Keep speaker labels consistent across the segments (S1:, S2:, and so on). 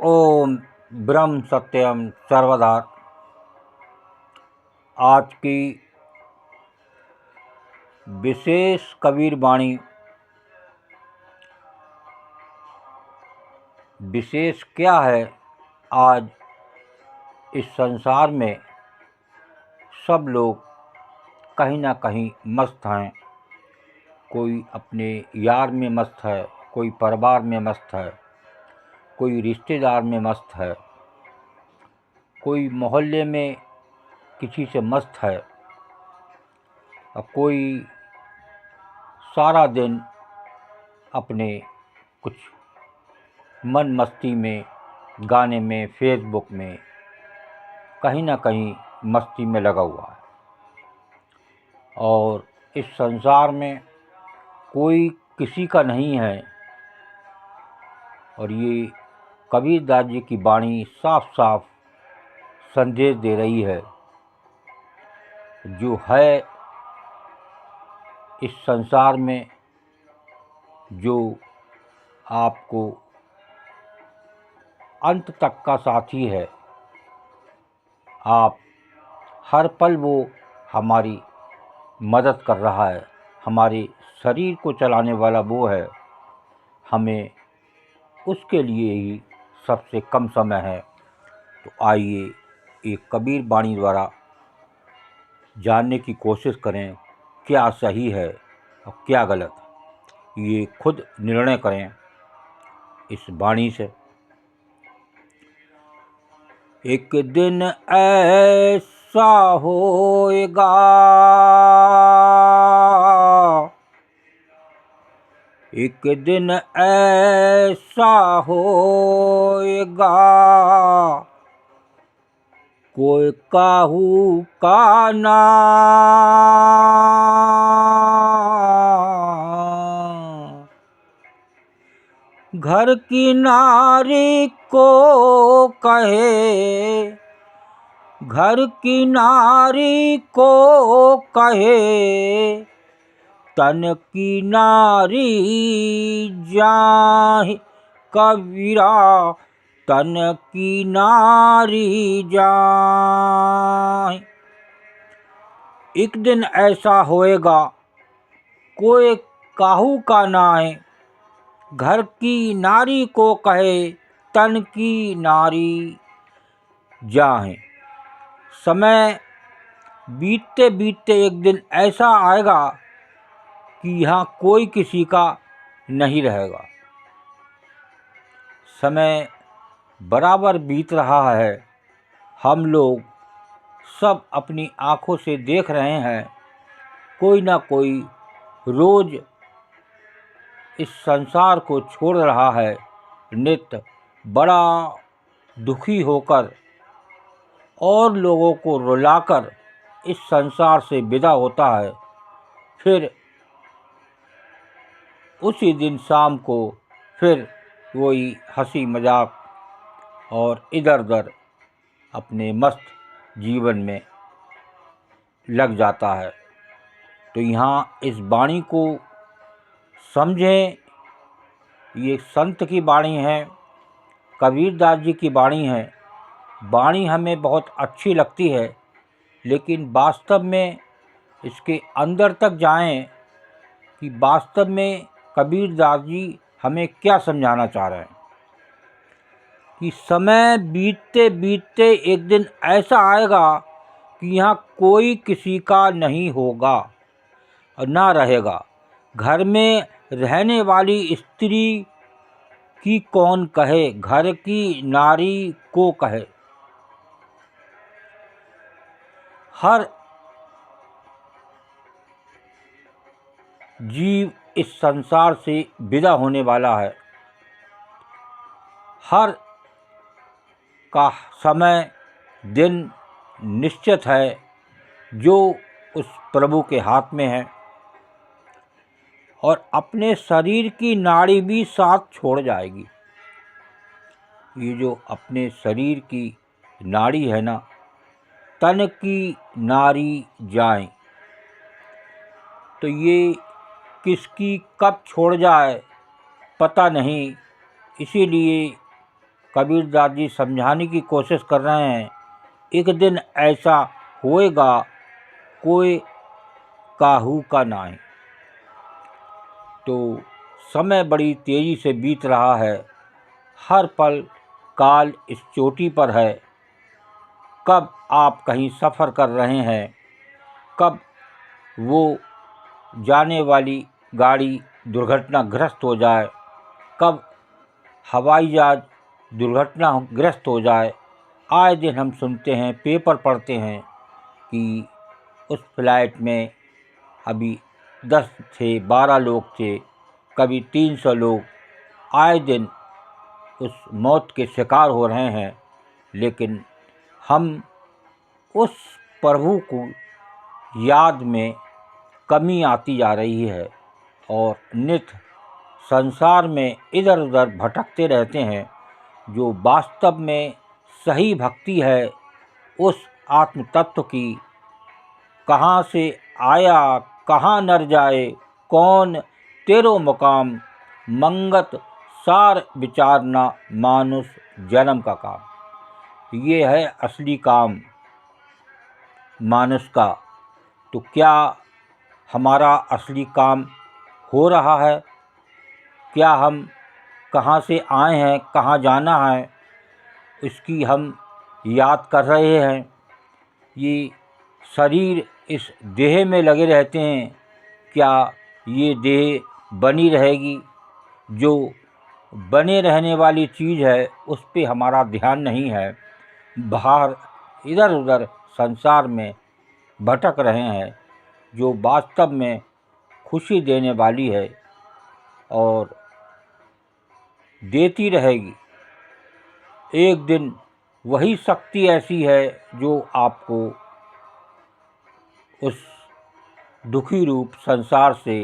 S1: ओम ब्रह्म सत्यम सर्वदा। आज की विशेष कबीर वाणी विशेष क्या है। आज इस संसार में सब लोग कहीं ना कहीं मस्त हैं। कोई अपने यार में मस्त है, कोई परिवार में मस्त है, कोई रिश्तेदार में मस्त है, कोई मोहल्ले में किसी से मस्त है, और कोई सारा दिन अपने कुछ मन मस्ती में, गाने में, फेसबुक में कहीं ना कहीं मस्ती में लगा हुआ है। और इस संसार में कोई किसी का नहीं है। और ये कबीरदास जी की वाणी साफ साफ संदेश दे रही है, जो है इस संसार में, जो आपको अंत तक का साथी है। आप हर पल वो हमारी मदद कर रहा है, हमारे शरीर को चलाने वाला वो है। हमें उसके लिए ही सबसे कम समय है। तो आइए एक कबीर वाणी द्वारा जानने की कोशिश करें, क्या सही है और क्या गलत। ये खुद निर्णय करें इस वाणी से। एक दिन ऐसा होएगा, एक दिन ऐसा होएगा, कोई काहू का ना, घर की नारी को कहे, घर की नारी को कहे, तन की नारी जाहि कबीरा, तन की नारी जाहि। एक दिन ऐसा होएगा, कोई काहू का नाय, घर की नारी को कहे, तन की नारी जाहे। समय बीतते बीतते एक दिन ऐसा आएगा कि यहाँ कोई किसी का नहीं रहेगा। समय बराबर बीत रहा है, हम लोग सब अपनी आँखों से देख रहे हैं। कोई ना कोई रोज़ इस संसार को छोड़ रहा है। नित्य बड़ा दुखी होकर और लोगों को रुलाकर इस संसार से विदा होता है। फिर उसी दिन शाम को फिर वही हंसी मजाक और इधर उधर अपने मस्त जीवन में लग जाता है। तो यहाँ इस वाणी को समझें। ये संत की वाणी है, कबीरदास जी की वाणी है। वाणी हमें बहुत अच्छी लगती है, लेकिन वास्तव में इसके अंदर तक जाएं कि वास्तव में कबीरदास जी हमें क्या समझाना चाह रहे हैं। कि समय बीतते बीतते एक दिन ऐसा आएगा कि यहाँ कोई किसी का नहीं होगा और ना रहेगा। घर में रहने वाली स्त्री की कौन कहे, घर की नारी को कहे। हर जीव इस संसार से विदा होने वाला है। हर का समय दिन निश्चित है, जो उस प्रभु के हाथ में है। और अपने शरीर की नाड़ी भी साथ छोड़ जाएगी। ये जो अपने शरीर की नाड़ी है ना, तन की नारी जाए, तो ये किसकी कब छोड़ जाए पता नहीं। इसीलिए कबीरदास जी समझाने की कोशिश कर रहे हैं, एक दिन ऐसा होएगा कोई काहू का नाहीं। तो समय बड़ी तेज़ी से बीत रहा है, हर पल काल इस चोटी पर है। कब आप कहीं सफ़र कर रहे हैं, कब वो जाने वाली गाड़ी दुर्घटनाग्रस्त हो जाए, कब हवाई जहाज़ दुर्घटनाग्रस्त हो जाए। आए दिन हम सुनते हैं, पेपर पढ़ते हैं कि उस फ्लाइट में अभी 10 थे, 12 लोग थे, कभी 300 लोग आए दिन उस मौत के शिकार हो रहे हैं। लेकिन हम उस प्रभु को याद में कमी आती जा रही है और नित्य संसार में इधर उधर भटकते रहते हैं। जो वास्तव में सही भक्ति है, उस आत्म तत्व की, कहाँ से आया कहाँ नर जाए, कौन तेरो मुकाम, मंगत सार विचारना मानुष जन्म का काम। ये है असली काम मानुष का। तो क्या हमारा असली काम हो रहा है? क्या हम कहाँ से आए हैं, कहाँ जाना है, इसकी हम याद कर रहे हैं? ये शरीर इस देह में लगे रहते हैं, क्या ये देह बनी रहेगी? जो बने रहने वाली चीज़ है उस पे हमारा ध्यान नहीं है, बाहर इधर उधर संसार में भटक रहे हैं। जो वास्तव में खुशी देने वाली है और देती रहेगी, एक दिन वही शक्ति ऐसी है जो आपको उस दुखी रूप संसार से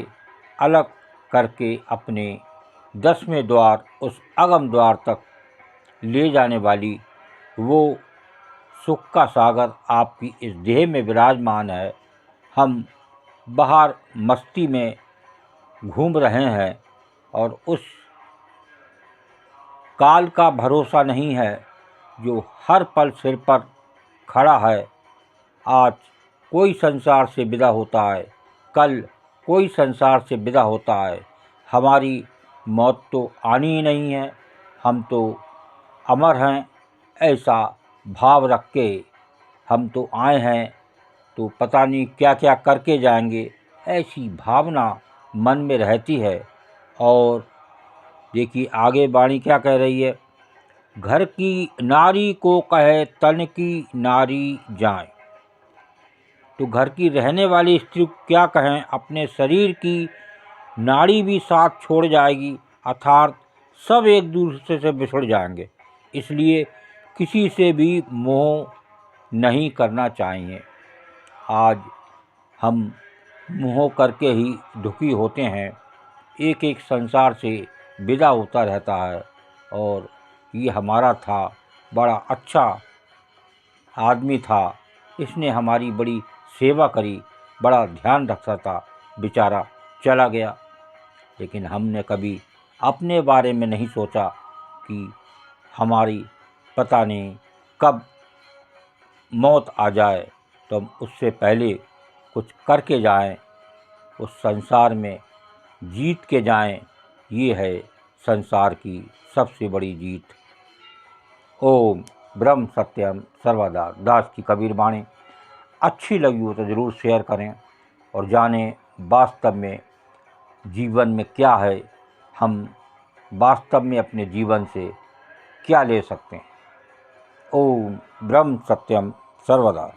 S1: अलग करके अपने 10वें द्वार, उस अगम द्वार तक ले जाने वाली वो सुख का सागर आपकी इस देह में विराजमान है। हम बाहर मस्ती में घूम रहे हैं और उस काल का भरोसा नहीं है जो हर पल सिर पर खड़ा है। आज कोई संसार से विदा होता है, कल कोई संसार से विदा होता है। हमारी मौत तो आनी ही नहीं है, हम तो अमर हैं, ऐसा भाव रख के हम तो आए हैं तो पता नहीं क्या क्या करके जाएंगे, ऐसी भावना मन में रहती है। और देखिए आगे वाणी क्या कह रही है, घर की नारी को कहे तन की नारी जाए। तो घर की रहने वाली स्त्री क्या कहें, अपने शरीर की नाड़ी भी साथ छोड़ जाएगी, अर्थात सब एक दूसरे से बिछुड़ जाएंगे। इसलिए किसी से भी मोह नहीं करना चाहिए। आज हम मोह करके ही दुखी होते हैं, एक एक संसार से विदा होता रहता है। और ये हमारा था, बड़ा अच्छा आदमी था, इसने हमारी बड़ी सेवा करी, बड़ा ध्यान रखता था, बेचारा चला गया। लेकिन हमने कभी अपने बारे में नहीं सोचा कि हमारी पता नहीं कब मौत आ जाए, तो हम उससे पहले कुछ करके जाएं, उस संसार में जीत के जाएं। ये है संसार की सबसे बड़ी जीत। ओम ब्रह्म सत्यम सर्वदा। दास की कबीर वाणी अच्छी लगी हो तो ज़रूर शेयर करें और जानें वास्तव में जीवन में क्या है, हम वास्तव में अपने जीवन से क्या ले सकते हैं। ओम ब्रह्म सत्यम सर्वदा।